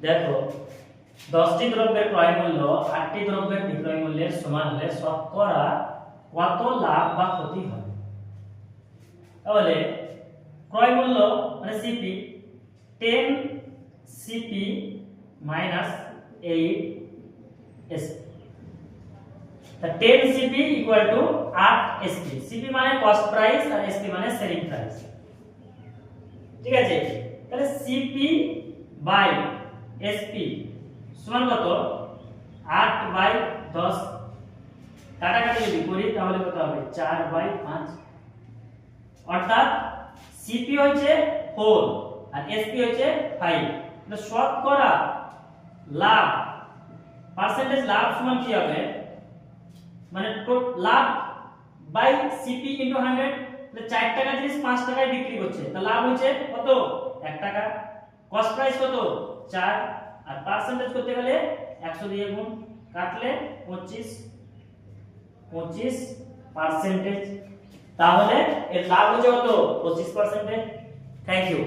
দেখো 10টি দ্রব্যের ক্রয় মূল্য 8টি দ্রব্যের বিক্রয় মূল্যের সমান হলে শতকরা কত লাভ বা ক্ষতি হবে। তাহলে ক্রয় মূল্য মানে সিপি 10 সিপি মাইনাস 8 এসপি। তা 10 CP equal to 8 SP. CP মানে কস্ট প্রাইস আর এসপি মানে সেলিং প্রাইস। ঠিক আছে, তাহলে সিপি বাই এসপি সমান কত? 8/10। কাটাকাটি যদি করি তাহলে কত হবে? 4/5। অর্থাৎ সিপি হচ্ছে 4 আর এসপি হচ্ছে 5। তাহলে শতকরা লাভ পার্সেন্টেজ লাভ সমান কি হবে? মানে লাভ বাই সিপি ইনটু 100। তাহলে 4 টাকা জিনিস 5 টাকায় বিক্রি করছে, তাহলে লাভ হচ্ছে কত? 1 টাকা। কস্ট প্রাইস কত? 4। আর পার্সেন্টেজ করতে গেলে 100 দিয়ে গুণ, কাটলে 25%। তাহলে এর লাভ হচ্ছে কত? 25%। Thank you.